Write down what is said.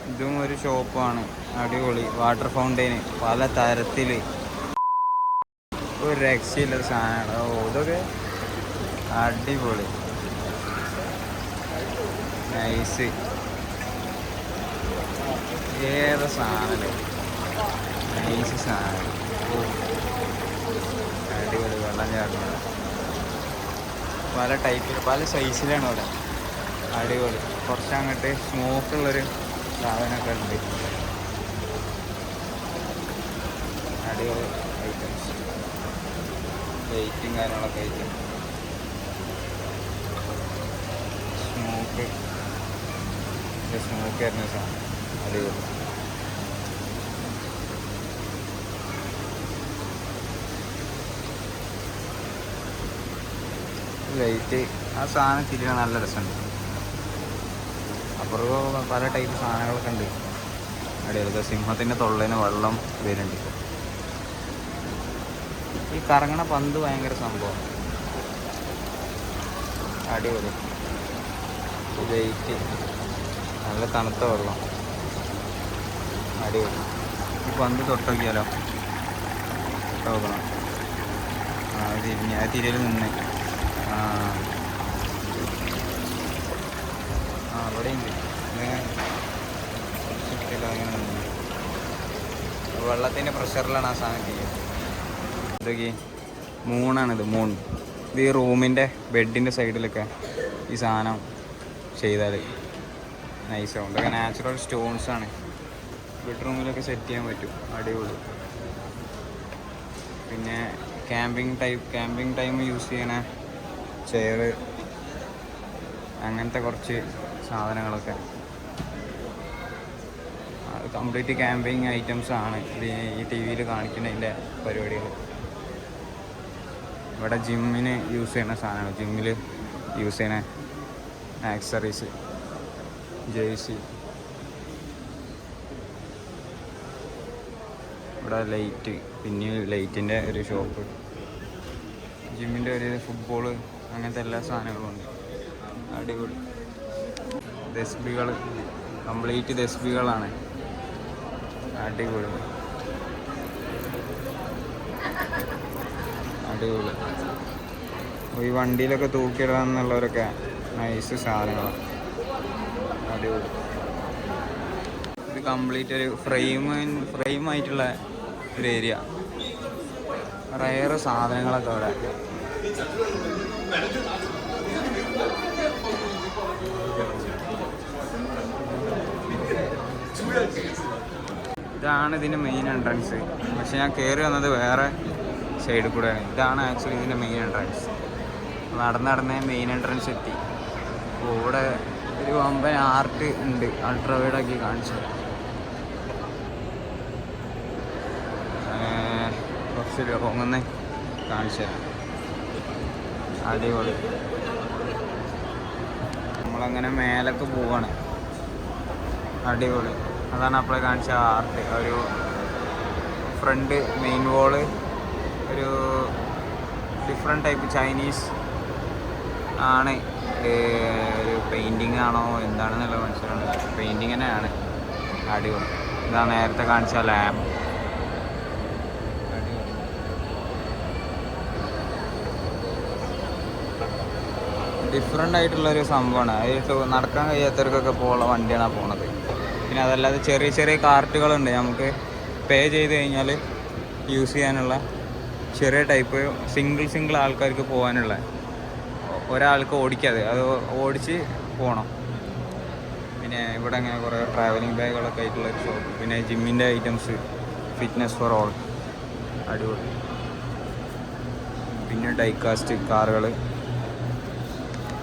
ഇതും ഒരു ഷോപ്പാണ്. അടിപൊളി വാട്ടർ ഫൗണ്ടെയിന് പല തരത്തിൽ. ഒരു രക്ഷയില്ലൊരു സാധനമാണ്. ഓ ഇതൊക്കെ അടിപൊളി നൈസ്. ഏതാ സാധനം നൈസ് സാധനം. അടിപൊളി വെള്ളം ചാടുന്നത് പല ടൈപ്പിൽ പല സൈസിലാണ് അവിടെ. അടിപൊളി. കുറച്ചങ്ങോട്ട് സ്മോക്കുള്ളൊരു സാധനമൊക്കെ ഉണ്ട്. അടിപൊളി ഐറ്റംസ് ലൈറ്റും കാര്യങ്ങളൊക്കെ ആയിട്ട്. സ്മോക്ക് വരുന്ന സാധനം അടിപൊളി. ലൈറ്റ് ആ സാധനം തിരിയാൻ നല്ല രസമുണ്ട്. അപ്പുറം പല ടൈപ്പ് സാധനങ്ങളൊക്കെ ഉണ്ട്. അടിപൊളി. സിംഹത്തിൻ്റെ തൊള്ളേന് വെള്ളം വരുന്നുണ്ട്. ഈ കറങ്ങണ പന്ത് ഭയങ്കര സംഭവം. അടിപൊളി. ലൈറ്റ് നല്ല തണുത്ത വെള്ളം അടിപൊളി. ഈ പന്ത് തൊട്ടോക്കിയാലോ? നോക്കണം. തിരിയൽ നിന്ന് അവിടെ ഉണ്ട്. വെള്ളത്തിൻ്റെ പ്രഷറിലാണ് ആ സാധനം ചെയ്യുക. ഇതൊക്കെ മൂണാണിത്. ഇത് ഈ റൂമിൻ്റെ ബെഡിൻ്റെ സൈഡിലൊക്കെ ഈ സാധനം ചെയ്താൽ നൈസാവും. ഇതൊക്കെ നാച്ചുറൽ സ്റ്റോൺസാണ്. ബെഡ്റൂമിലൊക്കെ സെറ്റ് ചെയ്യാൻ പറ്റും. അടിപൊളി. പിന്നെ ക്യാമ്പിംഗ് ടൈം യൂസ് ചെയ്യണ ചെയർ അങ്ങനത്തെ കുറച്ച് സാധനങ്ങളൊക്കെ. കംപ്ലീറ്റ് ക്യാമ്പിങ് ഐറ്റംസ് ആണ് ഈ ടി വിയിൽ കാണിക്കുന്നതിൻ്റെ പരിപാടികൾ. ഇവിടെ ജിമ്മിന് യൂസ് ചെയ്യുന്ന സാധനങ്ങൾ, ജിമ്മിൽ യൂസ് ചെയ്യുന്ന ആക്സറീസ്, ജേഴ്സി. ഇവിടെ ലൈറ്റ്, പിന്നെ ലൈറ്റിൻ്റെ ഒരു ഷോപ്പ്, ജിമ്മിൻ്റെ ഒരു ഫുട്ബോള്, അങ്ങനത്തെ എല്ലാ സാധനങ്ങളും ഉണ്ട്. അടിപൊളി. ദസ്ബികൾ, കംപ്ലീറ്റ് ദസ്ബികളാണ്. അടിപൊളി അടിപൊളി. ഈ വണ്ടിയിലൊക്കെ തൂക്കിയിടാന്നുള്ളവരൊക്കെ നൈസ് സാധനങ്ങളാണ്. അടിപൊളി. ഇത് കംപ്ലീറ്റ് ഒരു ഫ്രെയിമായിട്ടുള്ള ഒരു ഏരിയ. റയറ് സാധനങ്ങളൊക്കെ അവിടെ. ഇതാണ് ഇതിൻ്റെ മെയിൻ എൻട്രൻസ്. പക്ഷെ ഞാൻ കയറി വന്നത് വേറെ സൈഡിൽ കൂടെയാണ്. ഇതാണ് ആക്ച്വലി ഇതിൻ്റെ മെയിൻ എൻട്രൻസ്. നടന്ന് മെയിൻ എൻട്രൻസ് എത്തി. അപ്പോൾ ഇവിടെ ഒരു വമ്പൻ ആർട്ട് ഉണ്ട്. അൾട്രാവൈഡാക്കി കാണിച്ചു. കുറച്ച് ലോങ്ങൊന്ന് കാണിച്ചു തരാം. അടിപൊളി. നമ്മളങ്ങനെ മേലൊക്കെ പോവാണ്. അടിപൊളി. അതാണ് അപ്പോഴേ കാണിച്ച ആർട്ട്. ഒരു ഫ്രണ്ട് മെയിൻ വോള് ഒരു ഡിഫറെൻറ്റ് ടൈപ്പ് ചൈനീസ് ആണ്. ഒരു പെയിൻറ്റിങ് ആണോ എന്താണെന്നുള്ള മനസ്സിലുണ്ട്. പെയിൻറ്റിങ് തന്നെയാണ്. അടിപൊളി. ഇതാണ് നേരത്തെ കാണിച്ച ലാമ്പ്. ഡിഫറെൻ്റ് ആയിട്ടുള്ളൊരു സംഭവമാണ്. അതിട്ട് നടക്കാൻ കഴിയാത്തവർക്കൊക്കെ പോകുന്ന വണ്ടിയാണ് പോണത്. പിന്നെ അതല്ലാതെ ചെറിയ ചെറിയ കാർട്ടുകളുണ്ട്. നമുക്ക് പേ ചെയ്ത് കഴിഞ്ഞാൽ യൂസ് ചെയ്യാനുള്ള ചെറിയ ടൈപ്പ് സിംഗിൾ ആൾക്കാർക്ക് പോകാനുള്ള, ഒരാൾക്ക് ഓടിക്കാതെ അത് ഓടിച്ച് പോകണം. പിന്നെ ഇവിടെ അങ്ങനെ കുറേ ട്രാവലിംഗ് ബാഗുകളൊക്കെ ആയിട്ടുള്ളൊരു ഷോപ്പ്. പിന്നെ ജിമ്മിൻ്റെ ഐറ്റംസ്, ഫിറ്റ്നസ് ഫോർ ഓൾ. അടിപൊളി. പിന്നെ ഡൈകാസ്റ്റ് കാറുകൾ.